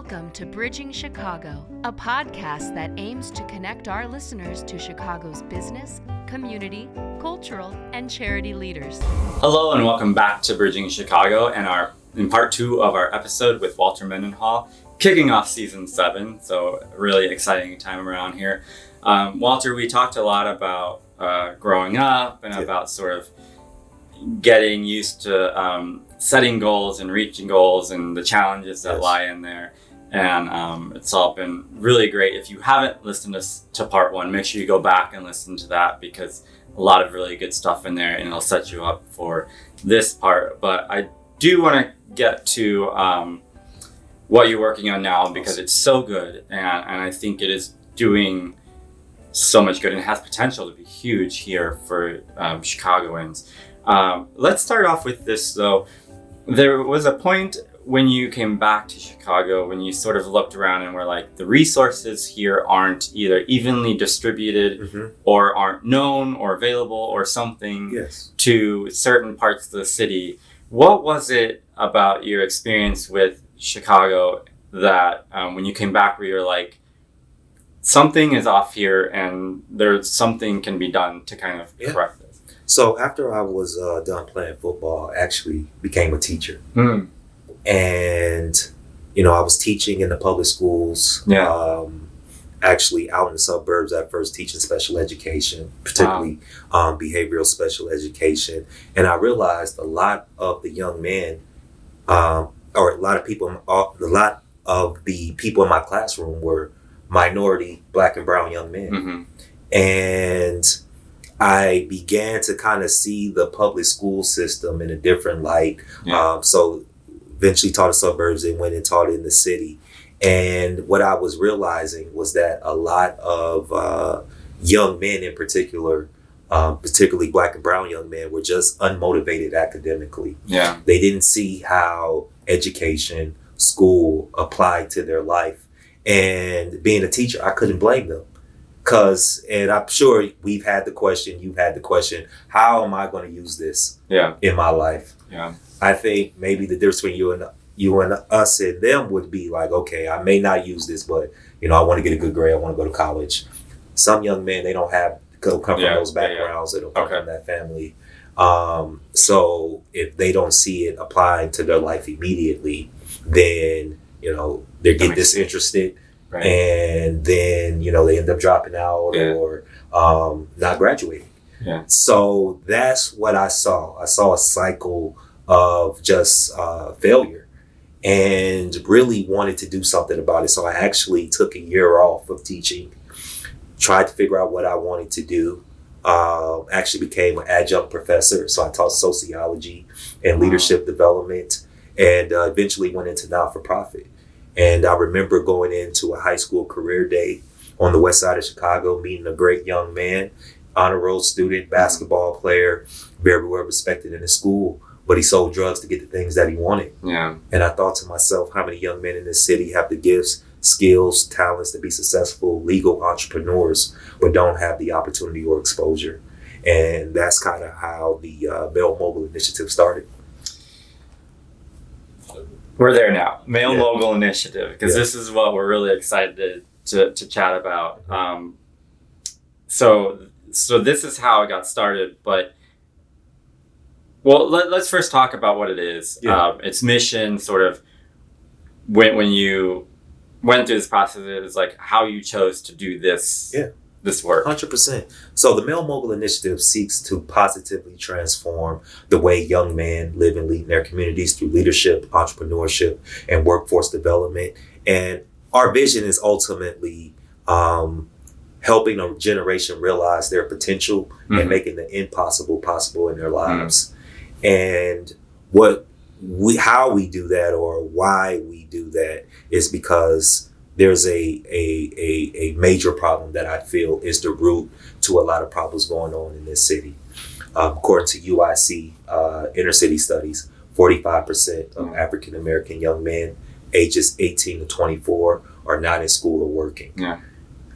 Welcome to Bridging Chicago, a podcast that aims to connect our listeners to Chicago's business, community, cultural, and charity leaders. Hello and welcome back to Bridging Chicago and in part 2 of our episode with Walter Mendenhall, kicking off season 7. So a really exciting time around here. Walter, we talked a lot about growing up and about sort of getting used to setting goals and reaching goals and the challenges that lie in there. And it's all been really great. If you haven't listened to part 1, make sure you go back and listen to that because a lot of really good stuff in there and it'll set you up for this part. But I do want to get to what you're working on now because it's so good and I think it is doing so much good and it has potential to be huge here for Chicagoans. Let's start off with this though. There was a point when you came back to Chicago when you sort of looked around and were like, the resources here aren't either evenly distributed or aren't known or available or something to certain parts of the city. What was it about your experience with Chicago that when you came back where you're like, something is off here and there's something can be done to kind of correct this? So after I was done playing football, I actually became a teacher. And, you know, I was teaching in the public schools, actually out in the suburbs at first, teaching special education, particularly behavioral special education. And I realized a lot of the young men, or a lot of the people in my classroom were minority Black and brown young men. And I began to kind of see the public school system in a different light. So eventually taught the suburbs and went and taught in the city. And what I was realizing was that a lot of young men in particular, particularly Black and brown young men, were just unmotivated academically. They didn't see how education, school applied to their life. And being a teacher, I couldn't blame them. And I'm sure we've had the question, you've had the question, how am I going to use this in my life? I think maybe the difference between you and us and them would be like, okay, I may not use this, but you know, I want to get a good grade. I want to go to college. Some young men, they don't come from those backgrounds. They don't come from that family. So if they don't see it applying to their life immediately, then, you know, they get disinterested. And then, you know, they end up dropping out or not graduating. So that's what I saw. I saw a cycle of just failure and really wanted to do something about it. So I actually took a year off of teaching, tried to figure out what I wanted to do. Actually became an adjunct professor. So I taught sociology and leadership development and eventually went into not-for-profit. And I remember going into a high school career day on the west side of Chicago, meeting a great young man, honor roll student, basketball player, very well respected in his school, but he sold drugs to get the things that he wanted. And I thought to myself, how many young men in this city have the gifts, skills, talents to be successful legal entrepreneurs, but don't have the opportunity or exposure? And that's kind of how the Male Mogul Initiative started. We're there now, Male Mogul Initiative, because this is what we're really excited to chat about. So this is how it got started, but let's first talk about what it is. Its mission, sort of when you went through this process, it was like how you chose to do this. This work. 100%. So the Male Mogul Initiative seeks to positively transform the way young men live and lead in their communities through leadership, entrepreneurship, and workforce development. And our vision is ultimately helping a generation realize their potential and making the impossible possible in their lives. And how we do that or why we do that is because there's a major problem that I feel is the root to a lot of problems going on in this city. According to UIC inner city studies, 45% of African American young men ages 18 to 24 are not in school or working.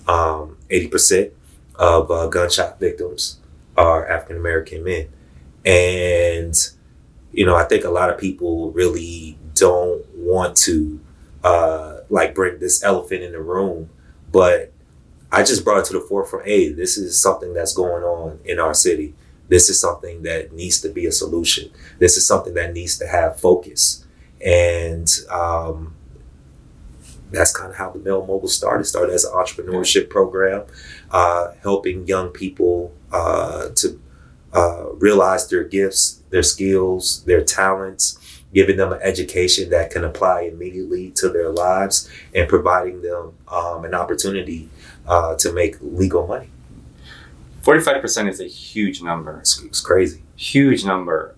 80% of gunshot victims are African American men. And, you know, I think a lot of people really don't want to like bring this elephant in the room, but I just brought it to the forefront. Hey, this is something that's going on in our city. This is something that needs to be a solution. This is something that needs to have focus. And that's kind of how the Male Mogul started. It started as an entrepreneurship program, helping young people to realize their gifts, their skills, their talents, giving them an education that can apply immediately to their lives, and providing them an opportunity to make legal money. 45% is a huge number. It's crazy. Huge number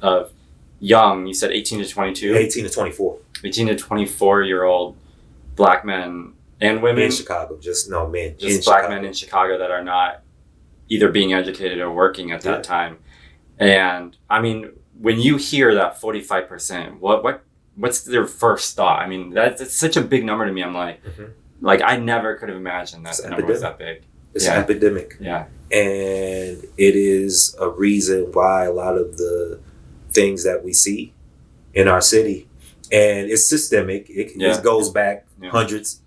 of young, you said 18 to 22? 18 to 24. 18 to 24-year-old Black men and women? In Chicago, men. Just in Black Chicago. men in Chicago that are not either being educated or working at that time. And I mean, when you hear that 45%, what's their first thought? I mean, that's such a big number to me. I'm like, like I never could have imagined that the number was that big. It's an epidemic. Yeah. And it is a reason why a lot of the things that we see in our city, and it's systemic, it goes back hundreds,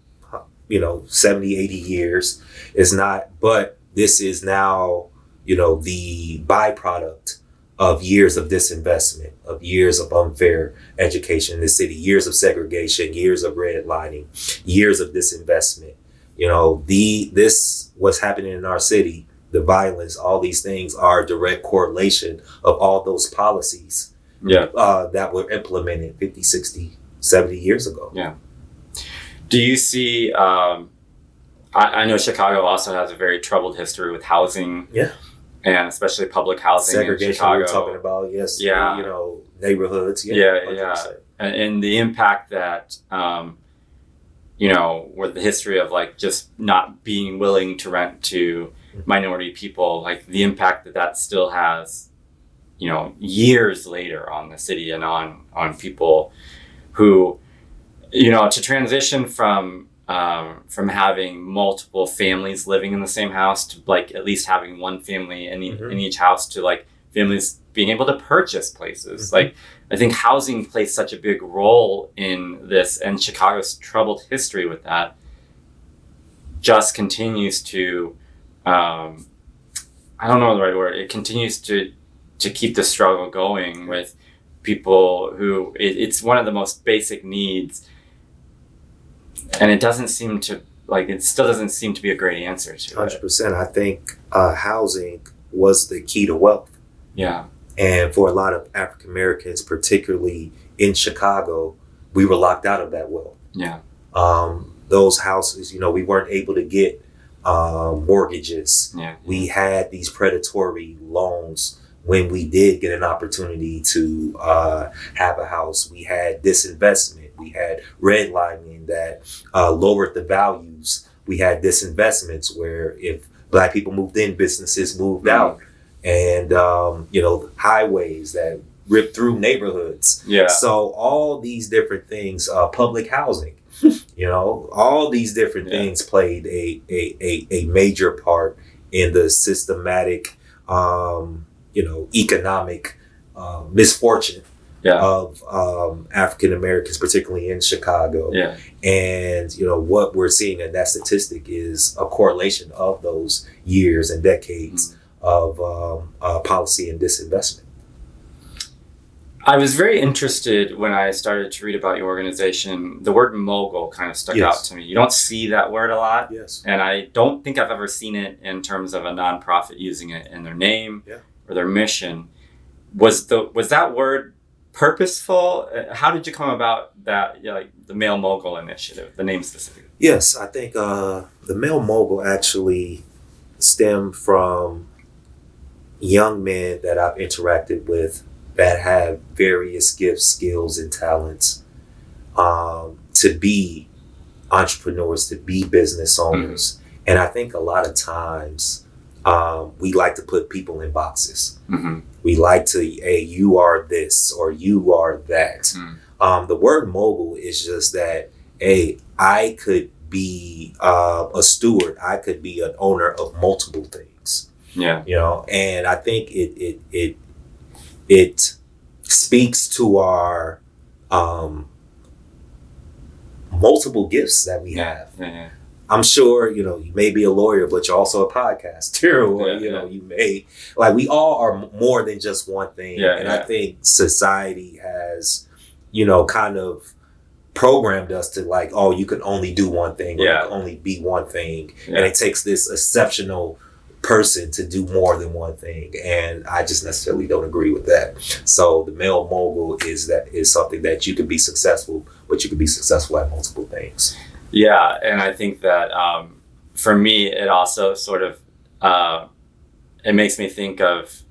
70, 80 years. It's not, but this is now, the byproduct of years of disinvestment, of years of unfair education in the city, years of segregation, years of redlining, years of disinvestment. This what's happening in our city, the violence, all these things are a direct correlation of all those policies that were implemented 50, 60, 70 years ago. Yeah. Do you see, I know Chicago also has a very troubled history with housing. Yeah. And especially public housing segregation in Chicago. We're talking about, yes. Yeah. Neighborhoods. Yeah. And the impact that, with the history of like just not being willing to rent to minority people, like the impact that still has, years later on the city and on people who, to transition from having multiple families living in the same house to like at least having one family in each house to like families being able to purchase places. Like I think housing plays such a big role in this, and Chicago's troubled history with that just continues to, I don't know the right word. It continues to keep the struggle going with people who it's one of the most basic needs. And it still doesn't seem to be a great answer to 100%. I think housing was the key to wealth. Yeah. And for a lot of African Americans, particularly in Chicago, we were locked out of that wealth. Yeah. Those houses, we weren't able to get mortgages. Yeah. We had these predatory loans. When we did get an opportunity to have a house, we had disinvestment. We had redlining that lowered the values. We had disinvestments where if Black people moved in, businesses moved out. And, highways that ripped through neighborhoods. Yeah. So all these different things, public housing, all these different things played a major part in the systematic, economic misfortune of African Americans, particularly in Chicago. Yeah. And, what we're seeing in that statistic is a correlation of those years and decades of policy and disinvestment. I was very interested when I started to read about your organization. The word mogul kind of stuck out to me. You don't see that word a lot. Yes. And I don't think I've ever seen it in terms of a nonprofit using it in their name or their mission. Was that word purposeful? How did you come about that, the Male Mogul Initiative, the name specifically? Yes, I think the Male Mogul actually stemmed from young men that I've interacted with that have various gifts, skills, and talents to be entrepreneurs, to be business owners. And I think a lot of times we like to put people in boxes. We like to, hey, you are this or you are that. The word mogul is just that, hey, I could be a steward. I could be an owner of multiple things. Yeah. And I think it speaks to our multiple gifts that we have. Yeah. I'm sure, you may be a lawyer, but you're also a podcaster, or, you may, like, we all are more than just one thing. I think society has, kind of programmed us to like, oh, you can only do one thing, or you can only be one thing. And it takes this exceptional person to do more than one thing. And I just necessarily don't agree with that. So the male mogul is something that you can be successful, but you can be successful at multiple things. Yeah, and I think that for me, it also sort of it makes me think of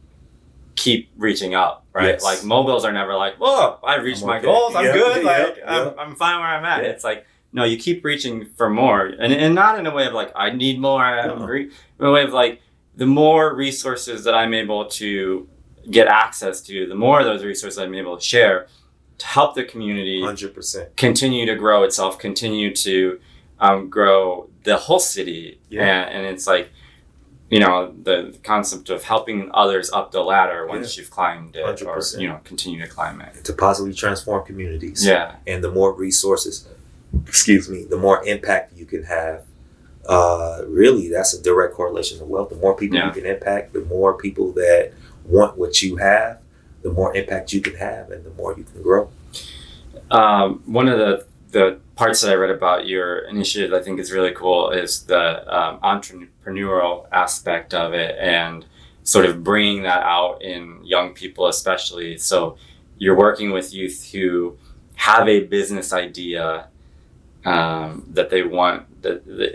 keep reaching up, right? Yes. Like moguls are never like, whoa, I reached my goals, I'm good, I'm fine where I'm at. It's like, no, you keep reaching for more, and not in a way of like I need more, I agree, in a way of like the more resources that I'm able to get access to, the more of those resources I'm able to share to help the community 100% continue to grow itself, continue to grow the whole city. And it's like, the concept of helping others up the ladder once you've climbed it 100%. Or, continue to climb it. To positively transform communities. Yeah. And the more resources, the more impact you can have. Really, that's a direct correlation to wealth. The more people you can impact, the more people that want what you have, the more impact you can have, and the more you can grow. One of the parts that I read about your initiative I think is really cool is the entrepreneurial aspect of it, and sort of bringing that out in young people especially. So you're working with youth who have a business idea that they want,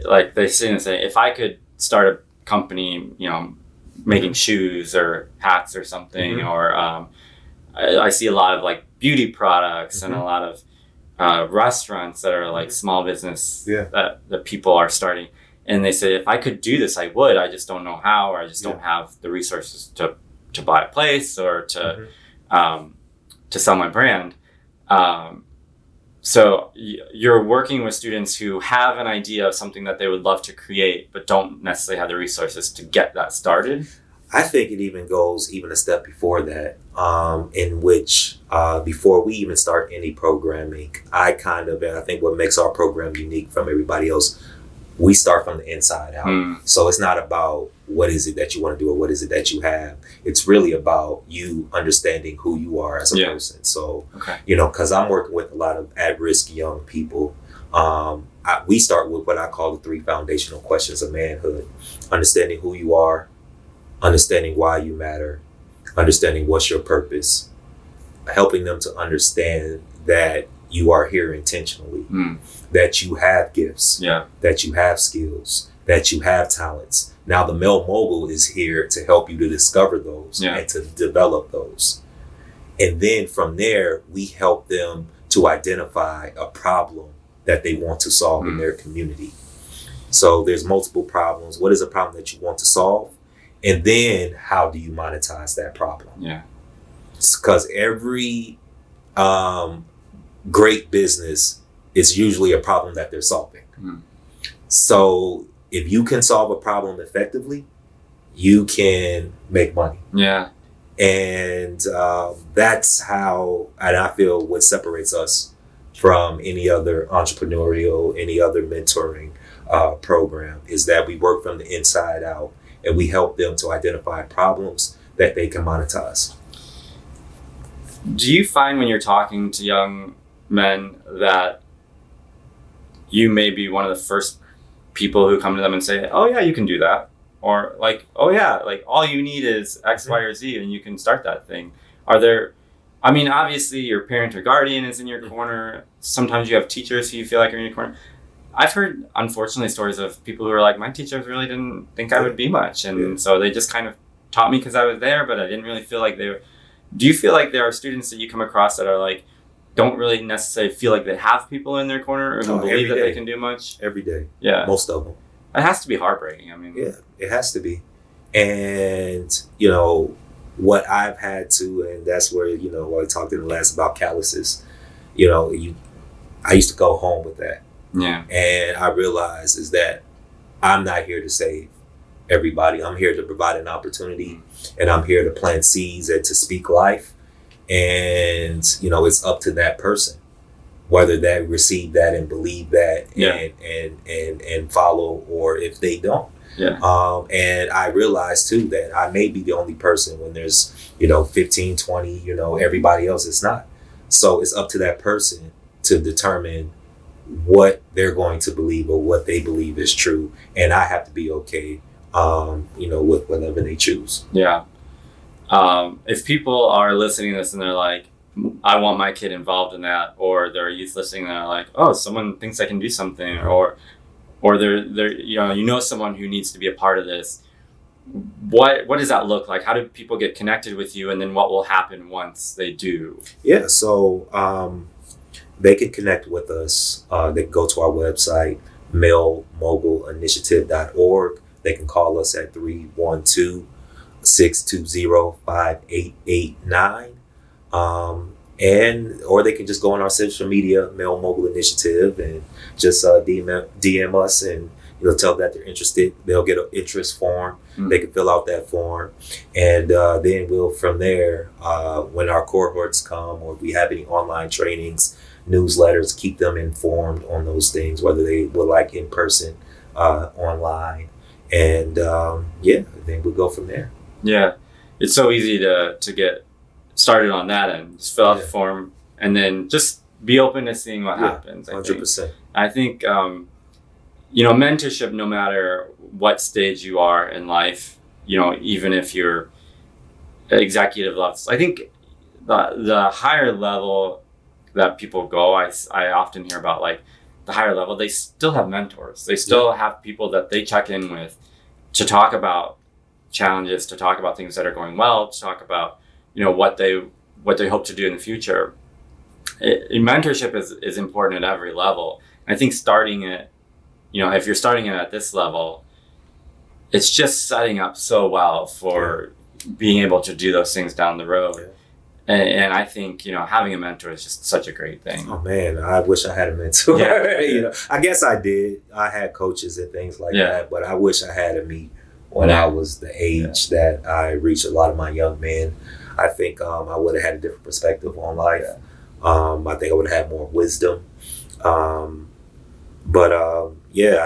like they sit and say, if I could start a company, making shoes or hats or something, or I see a lot of like beauty products and a lot of restaurants that are like small business that people are starting, and they say, if I could do this, I would. I just don't know how, or I just don't have the resources to buy a place or to sell my brand. So you're working with students who have an idea of something that they would love to create, but don't necessarily have the resources to get that started. I think it even goes a step before that, in which before we even start any programming, and I think what makes our program unique from everybody else, we start from the inside out. So it's not about what is it that you want to do or what is it that you have. It's really about you understanding who you are as a person. So, because I'm working with a lot of at-risk young people, we start with what I call the 3 foundational questions of manhood: understanding who you are, understanding why you matter, understanding what's your purpose, helping them to understand that you are here intentionally, that you have gifts, that you have skills, that you have talents. Now the Male Mogul is here to help you to discover those and to develop those. And then from there, we help them to identify a problem that they want to solve in their community. So there's multiple problems. What is a problem that you want to solve? And then how do you monetize that problem? Because every great business is usually a problem that they're solving. So if you can solve a problem effectively, you can make money. And that's how, and I feel what separates us from any other entrepreneurial, any other mentoring program, is that we work from the inside out and we help them to identify problems that they can monetize. Do you find when you're talking to young men that you may be one of the first people who come to them and say, oh yeah, you can do that? Or like, oh yeah, like all you need is X, Y, or Z and you can start that thing. Obviously your parent or guardian is in your corner. Sometimes you have teachers who you feel like are in your corner. I've heard, unfortunately, stories of people who are like, my teachers really didn't think I would be much. And so they just kind of taught me because I was there, but I didn't really feel like they were. Do you feel like there are students that you come across that are like, don't really necessarily feel like they have people in their corner or who believe that they can do much? Every day. Yeah. Most of them. It has to be heartbreaking. Yeah, it has to be. And, what I've had to, and that's where, I talked in the last about calluses, I used to go home with that. And I realized is that I'm not here to save everybody. I'm here to provide an opportunity, and I'm here to plant seeds and to speak life. And, it's up to that person whether they receive that and believe that Yeah. and follow, or if they don't. Yeah. And I realized too that I may be the only person when there's, 15, 20, everybody else is not. So it's up to that person to determine what they're going to believe or what they believe is true. And I have to be okay, with whatever they choose. Yeah. If people are listening to this and they're like, I want my kid involved in that, or there are youth listening and they're like, oh, someone thinks I can do something, or they're someone who needs to be a part of this. What does that look like? How do people get connected with you, and then what will happen once they do? Yeah, so they can connect with us. They can go to our website, malemogulinitiative.org. They can call us at 312-620-5889. Or they can just go on our social media, Male Mogul Initiative, and just DM us and tell that they're interested. They'll get an interest form. Mm-hmm. They can fill out that form, and then we'll from there, when our cohorts come, or if we have any online trainings, newsletters, keep them informed on those things, whether they would like in person, online, and then we'll go from there. Yeah, it's so easy to get started on that and just fill out the form and then just be open to seeing what happens. 100%. I think mentorship, no matter what stage you are in life, even if you're executive levels, I think the higher level that people go, I often hear about, like the higher level, they still have mentors. They still have people that they check in with to talk about challenges, to talk about things that are going well, to talk about what they hope to do in the future. Mentorship is important at every level. I think starting it, if you're starting it at this level, it's just setting up so well for being able to do those things down the road. Yeah. And I think, having a mentor is just such a great thing. Oh man, I wish I had a mentor. Yeah. I guess I did. I had coaches and things like that, but I wish I had me when I was the age that I reached a lot of my young men. I think I would have had a different perspective on life. I think I would have had more wisdom. I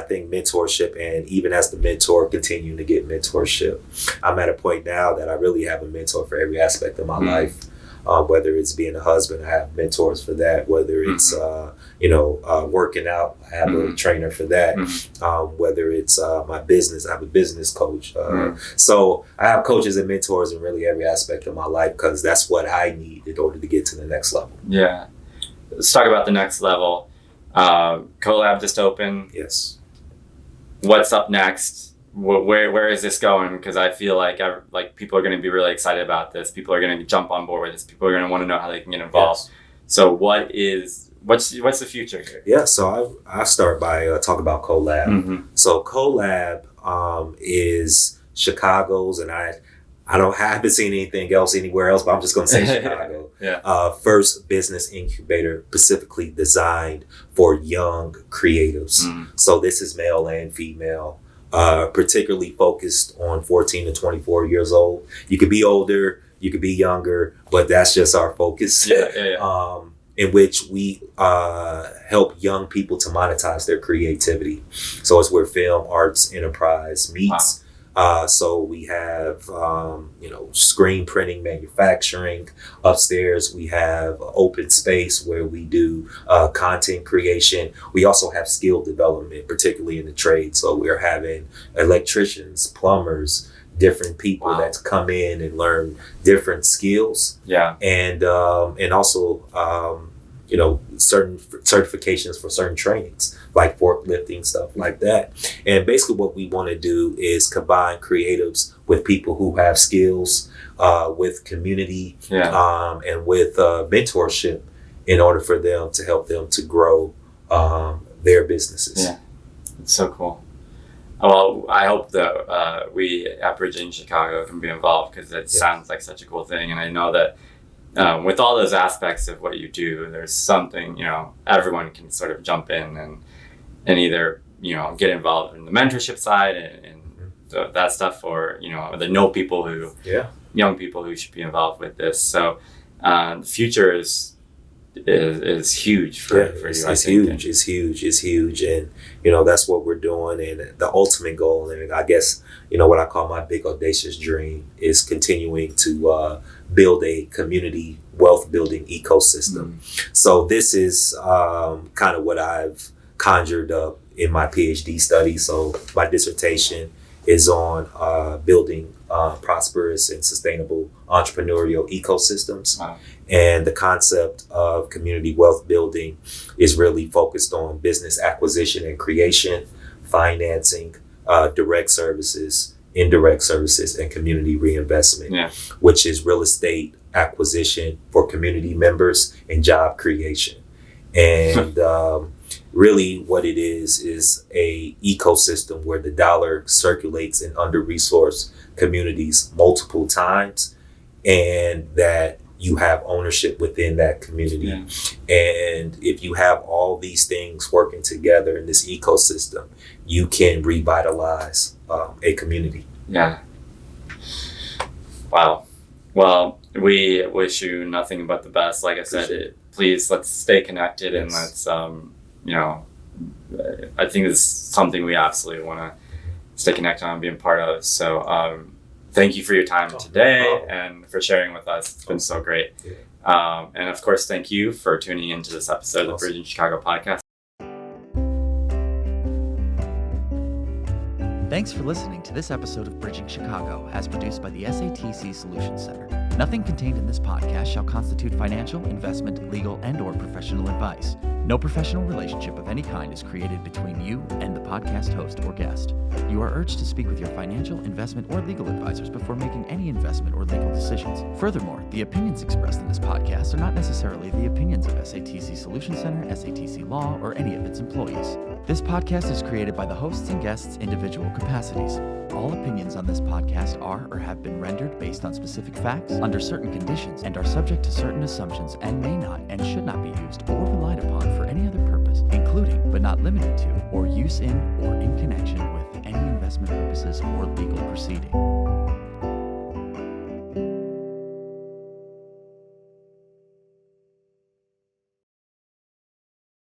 think mentorship, and even as the mentor, continuing to get mentorship. I'm at a point now that I really have a mentor for every aspect of my life. Whether it's being a husband, I have mentors for that. Whether it's working out, I have a trainer for that. Whether it's my business, I have a business coach. So I have coaches and mentors in really every aspect of my life, because that's what I need in order to get to the next level. Yeah. Let's talk about the next level. Collab just opened. Yes. What's up next? Where is this going? Because I feel like people are going to be really excited about this. People are going to jump on board with this. People are going to want to know how they can get involved. Yes. So what's the future here? Yeah, so I start by talking about Collab. Mm-hmm. So Collab is Chicago's, and I haven't seen anything else anywhere else, but I'm just going to say Chicago. First business incubator specifically designed for young creatives. Mm-hmm. So this is male and female. Particularly focused on 14 to 24 years old. You could be older, you could be younger, but that's just our focus. In which we help young people to monetize their creativity. So it's where film, arts, enterprise meets. So we have, screen printing, manufacturing. Upstairs, we have open space where we do content creation. We also have skill development, particularly in the trade. So we're having electricians, plumbers, different people that come in and learn different skills. Yeah. And also, certain certifications for certain trainings, like forklifting, stuff like that. And basically what we want to do is combine creatives with people who have skills, with community, and with mentorship in order for them to help them to grow their businesses. Yeah, it's so cool. Well, I hope that we at Bridging Chicago can be involved, because it sounds like such a cool thing. And I know that with all those aspects of what you do, there's something, everyone can sort of jump in and either, get involved in the mentorship side and that stuff, or, they know people young people who should be involved with this. So the future is is huge for you. It's huge. It's huge. And, that's what we're doing. And the ultimate goal, and I guess, what I call my big audacious dream is continuing to build a community wealth building ecosystem. So this is kind of what I've conjured up in my PhD study. So my dissertation is on building prosperous and sustainable entrepreneurial ecosystems. Wow. And the concept of community wealth building is really focused on business acquisition and creation, financing, direct services, indirect services, and community reinvestment, which is real estate acquisition for community members and job creation. And really what it is a ecosystem where the dollar circulates in under-resourced communities multiple times, and that you have ownership within that community. And if you have all these things working together in this ecosystem, you can revitalize a community. Yeah. Think. Well, we wish you nothing but the best. Like I said, please let's stay connected and let's, I think this is something we absolutely want to stay connected on and be a part of. So thank you for your time today and for sharing with us. It's been so great. And of course, thank you for tuning into this episode of the Bridging Chicago podcast. Thanks for listening to this episode of Bridging Chicago, as produced by the SATC Solutions Center. Nothing contained in this podcast shall constitute financial, investment, legal, and/or professional advice. No professional relationship of any kind is created between you and the podcast host or guest. You are urged to speak with your financial, investment, or legal advisors before making any investment or legal decisions. Furthermore, the opinions expressed in this podcast are not necessarily the opinions of SATC Solutions Center, SATC Law, or any of its employees. This podcast is created by the hosts and guests' individual capacities. All opinions on this podcast are or have been rendered based on specific facts, under certain conditions, and are subject to certain assumptions and may not and should not be used or relied upon for any other purpose, including but not limited to, or use in or in connection with any investment purposes or legal proceeding.